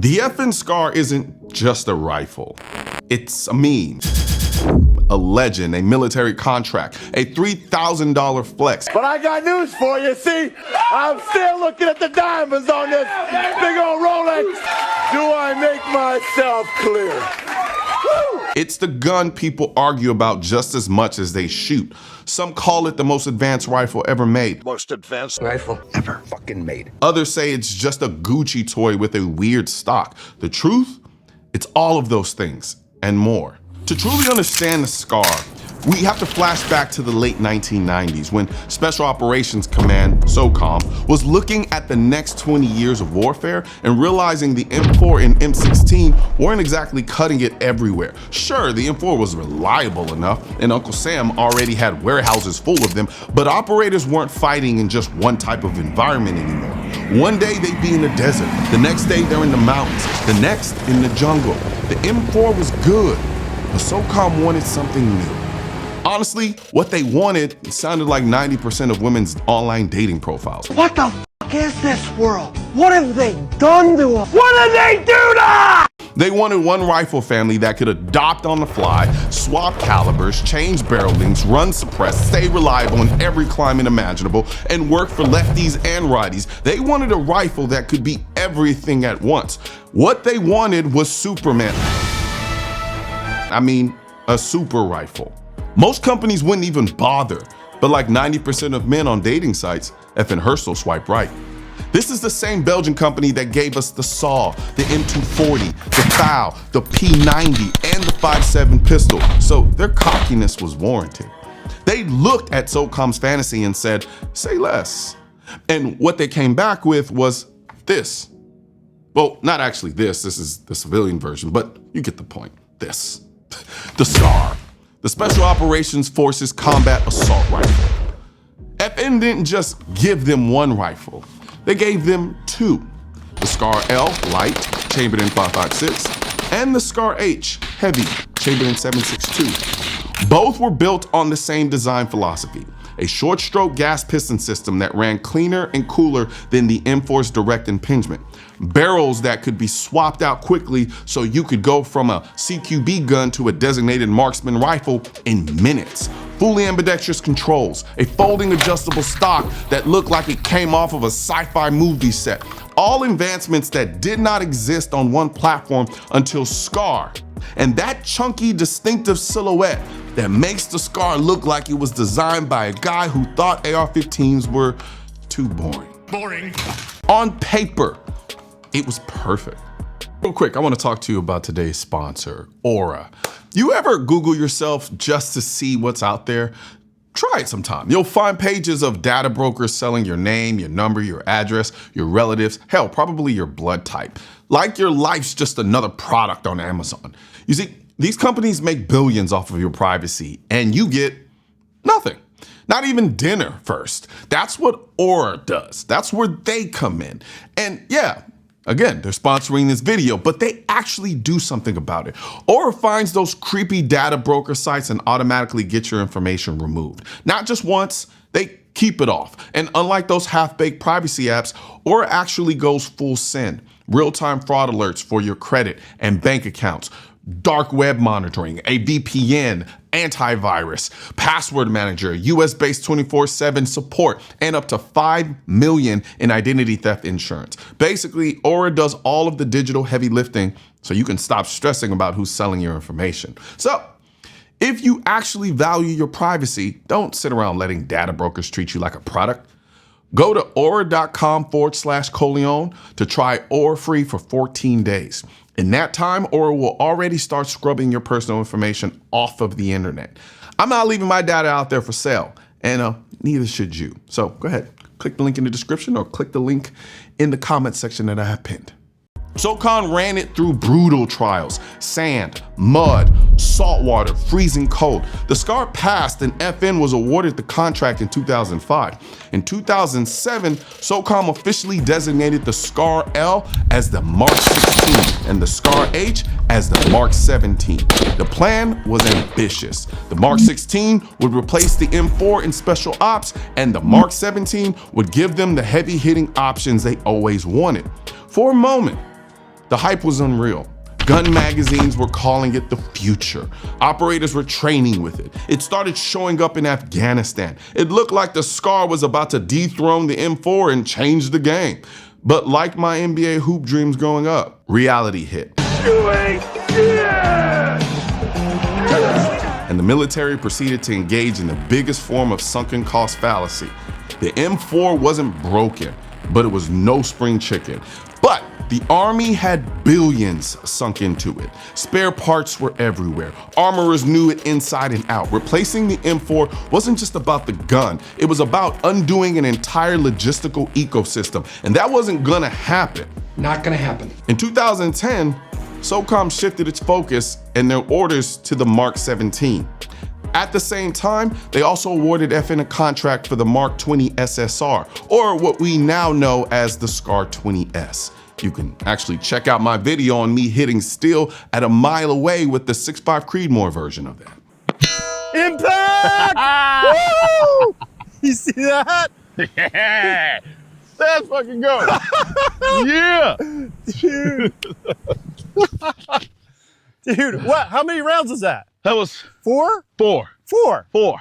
The FN SCAR isn't just a rifle. It's a meme, a legend, a military contract, a $3,000 flex. But I got news for you, see? I'm still looking at the diamonds on this big old Rolex. Do I make myself clear? Woo! It's the gun people argue about just as much as they shoot. Some call it the most advanced rifle ever made. Most advanced rifle ever fucking made. Others say it's just a Gucci toy with a weird stock. The truth? It's all of those things and more. To truly understand the SCAR, we have to flash back to the late 1990s when Special Operations Command, SOCOM, was looking at the next 20 years of warfare and realizing the M4 and M16 weren't exactly cutting it everywhere. Sure, the M4 was reliable enough and Uncle Sam already had warehouses full of them, but operators weren't fighting in just one type of environment anymore. One day they'd be in the desert, the next day they're in the mountains, the next in the jungle. The M4 was good, but SOCOM wanted something new. Honestly, what they wanted sounded like 90% of women's online dating profiles. What the fuck is this world? What have they done to us? What did they do to us? They wanted one rifle family that could adopt on the fly, swap calibers, change barrel lengths, run suppressed, stay reliable in every climate imaginable, and work for lefties and righties. They wanted a rifle that could be everything at once. What they wanted was Superman. I mean, a super rifle. Most companies wouldn't even bother, but like 90% of men on dating sites, effing Herschel swipe right. This is the same Belgian company that gave us the SAW, the M240, the FAL, the P90, and the 5.7 pistol, so their cockiness was warranted. They looked at SOCOM's fantasy and said, say less. And what they came back with was this. Well, not actually this is the civilian version, but you get the point, this. The SCAR. The Special Operations Forces Combat Assault Rifle. FN didn't just give them one rifle, they gave them two. The SCAR L, light, chambered in 5.56, and the SCAR H, heavy, chambered in 7.62. Both were built on the same design philosophy, a short stroke gas piston system that ran cleaner and cooler than the M4's direct impingement. Barrels that could be swapped out quickly so you could go from a CQB gun to a designated marksman rifle in minutes. Fully ambidextrous controls, a folding adjustable stock that looked like it came off of a sci-fi movie set. All advancements that did not exist on one platform until SCAR. And that chunky, distinctive silhouette that makes the SCAR look like it was designed by a guy who thought AR-15s were too boring. Boring. On paper, it was perfect. Real quick, I want to talk to you about today's sponsor, Aura. You ever Google yourself just to see what's out there? Try it sometime. You'll find pages of data brokers selling your name, your number, your address, your relatives, hell, probably your blood type. Like your life's just another product on Amazon. You see, these companies make billions off of your privacy and you get nothing. Not even dinner first. That's what Aura does. That's where they come in. And yeah, again, they're sponsoring this video, but they actually do something about it. Aura finds those creepy data broker sites and automatically get your information removed. Not just once, they keep it off. And unlike those half-baked privacy apps, Aura actually goes full send. Real-time fraud alerts for your credit and bank accounts, dark web monitoring, a VPN, antivirus, password manager, US-based 24/7 support, and up to $5 million in identity theft insurance. Basically, Aura does all of the digital heavy lifting so you can stop stressing about who's selling your information. So, if you actually value your privacy, don't sit around letting data brokers treat you like a product. Go to aura.com/Colion to try Aura free for 14 days. In that time, Aura will already start scrubbing your personal information off of the internet. I'm not leaving my data out there for sale, and neither should you. So go ahead, click the link in the description or click the link in the comment section that I have pinned. SOCOM ran it through brutal trials, sand, mud, salt water, freezing cold. The SCAR passed and FN was awarded the contract in 2005. In 2007, SOCOM officially designated the SCAR L as the Mark 16 and the SCAR H as the Mark 17. The plan was ambitious. The Mark 16 would replace the M4 in special ops, and the Mark 17 would give them the heavy-hitting options they always wanted. For a moment, The hype was unreal. Gun magazines were calling it the future. Operators were training with it. It started showing up in Afghanistan. It looked like the SCAR was about to dethrone the M4 and change the game. But like my NBA hoop dreams growing up, reality hit. And the military proceeded to engage in the biggest form of sunken cost fallacy. The M4 wasn't broken, but it was no spring chicken. But the Army had billions sunk into it. Spare parts were everywhere. Armorers knew it inside and out. Replacing the M4 wasn't just about the gun. It was about undoing an entire logistical ecosystem. And that wasn't gonna happen. Not gonna happen. In 2010, SOCOM shifted its focus and their orders to the Mark 17. At the same time, they also awarded FN a contract for the Mark 20 SSR, or what we now know as the SCAR 20S. You can actually check out my video on me hitting steel at a mile away with the 6.5 Creedmoor version of that. Impact! Woo! You see that? Yeah! Let's fucking go! Yeah! Dude. Dude, what? How many rounds is that? That was 4? four. 4.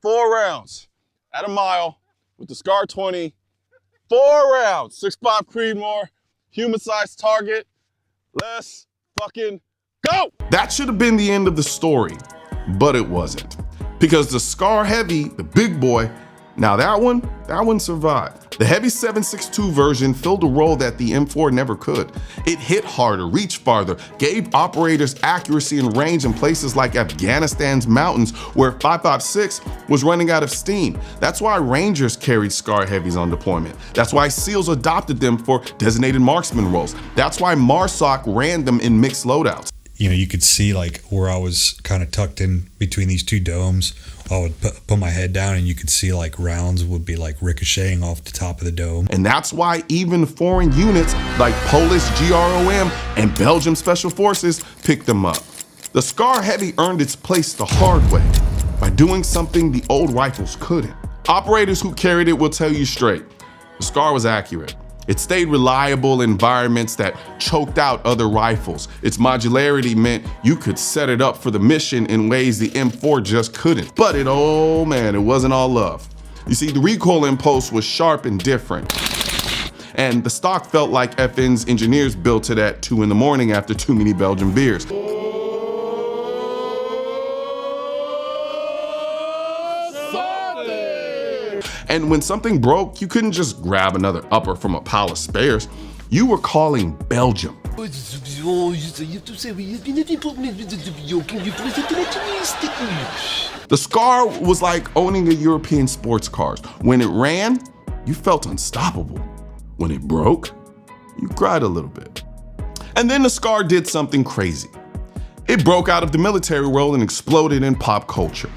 4 rounds at a mile with the SCAR 20. 4 rounds, 6.5 Creedmoor, human-sized target. Let's fucking go! That should have been the end of the story, but it wasn't. Because the SCAR Heavy, the big boy, now that one survived. The Heavy 7.62 version filled a role that the M4 never could. It hit harder, reached farther, gave operators accuracy and range in places like Afghanistan's mountains where 5.56 was running out of steam. That's why Rangers carried SCAR Heavies on deployment. That's why SEALs adopted them for designated marksman roles. That's why MARSOC ran them in mixed loadouts. You know, you could see like where I was kind of tucked in between these two domes. I would put my head down and you could see like rounds would be like ricocheting off the top of the dome. And that's why even foreign units like Polish GROM and Belgium Special Forces picked them up. The SCAR Heavy earned its place the hard way by doing something the old rifles couldn't. Operators who carried it will tell you straight, the SCAR was accurate. It stayed reliable in environments that choked out other rifles. Its modularity meant you could set it up for the mission in ways the M4 just couldn't. But oh man, it wasn't all love. You see, the recoil impulse was sharp and different. And the stock felt like FN's engineers built it at 2 in the morning after too many Belgian beers. And when something broke, you couldn't just grab another upper from a pile of spares. You were calling Belgium. The SCAR was like owning a European sports car. When it ran, you felt unstoppable. When it broke, you cried a little bit. And then the SCAR did something crazy. It broke out of the military world and exploded in pop culture.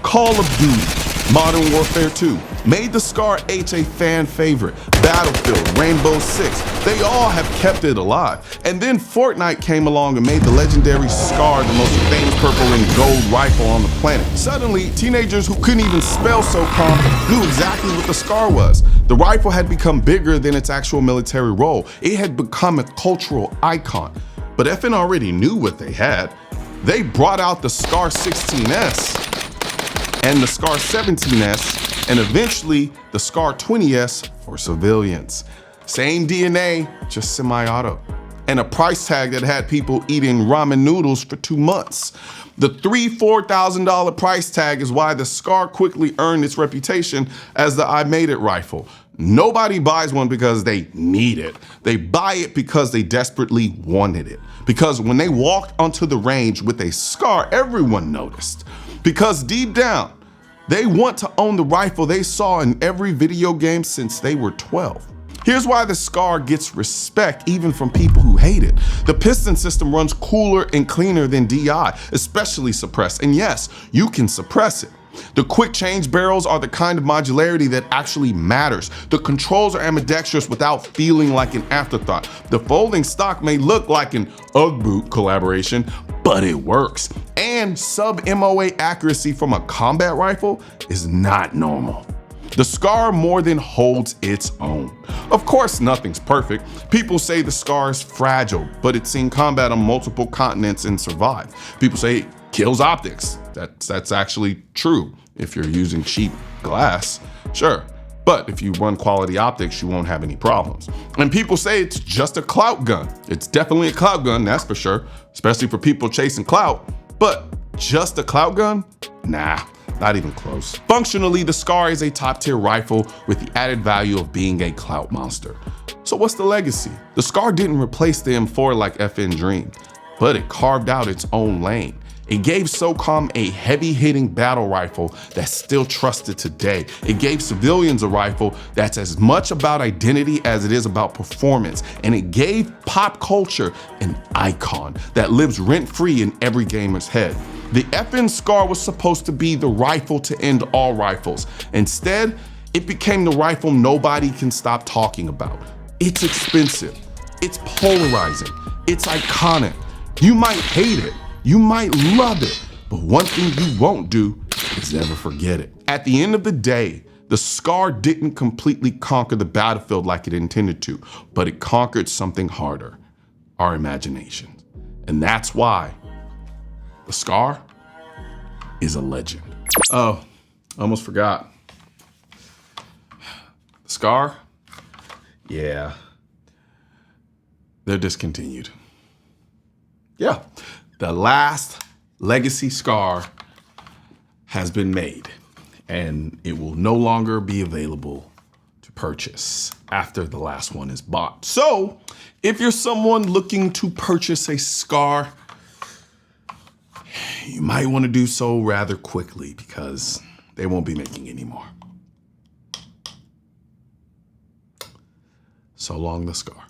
Call of Duty, Modern Warfare 2, made the SCAR H a fan favorite. Battlefield, Rainbow Six, they all have kept it alive. And then Fortnite came along and made the legendary SCAR the most famous purple and gold rifle on the planet. Suddenly, teenagers who couldn't even spell SOCOM knew exactly what the SCAR was. The rifle had become bigger than its actual military role. It had become a cultural icon. But FN already knew what they had. They brought out the SCAR 16S, and the SCAR 17S, and eventually the SCAR 20S for civilians. Same DNA, just semi-auto. And a price tag that had people eating ramen noodles for 2 months. The $3,000-$4,000 price tag is why the SCAR quickly earned its reputation as the I Made It rifle. Nobody buys one because they need it. They buy it because they desperately wanted it. Because when they walked onto the range with a SCAR, everyone noticed. Because deep down, they want to own the rifle they saw in every video game since they were 12. Here's why the SCAR gets respect even from people who hate it. The piston system runs cooler and cleaner than DI, especially suppressed. And yes, you can suppress it. The quick change barrels are the kind of modularity that actually matters. The controls are ambidextrous without feeling like an afterthought. The folding stock may look like an UGG boot collaboration, but it works. And sub-MOA accuracy from a combat rifle is not normal. The Scar more than holds its own. Of course, nothing's perfect. People say the Scar is fragile, but it's seen combat on multiple continents and survived. People say it kills optics. That's actually true. If you're using cheap glass, sure. But if you run quality optics, you won't have any problems. And people say it's just a clout gun. It's definitely a clout gun, that's for sure, especially for people chasing clout. But just a clout gun? Nah, not even close. Functionally, the Scar is a top-tier rifle with the added value of being a clout monster. So what's the legacy? The Scar didn't replace the M4 like FN dreamed, but it carved out its own lane. It gave SOCOM a heavy-hitting battle rifle that's still trusted today. It gave civilians a rifle that's as much about identity as it is about performance. And it gave pop culture an icon that lives rent-free in every gamer's head. The FN Scar was supposed to be the rifle to end all rifles. Instead, it became the rifle nobody can stop talking about. It's expensive, it's polarizing, it's iconic. You might hate it, you might love it, but one thing you won't do is ever forget it. At the end of the day, the Scar didn't completely conquer the battlefield like it intended to, but it conquered something harder, our imagination. And that's why the Scar is a legend. Oh, I almost forgot. The Scar? Yeah, they're discontinued. Yeah. The last legacy Scar has been made, and it will no longer be available to purchase after the last one is bought. So if you're someone looking to purchase a Scar, you might want to do so rather quickly because they won't be making any more. So long, the Scar.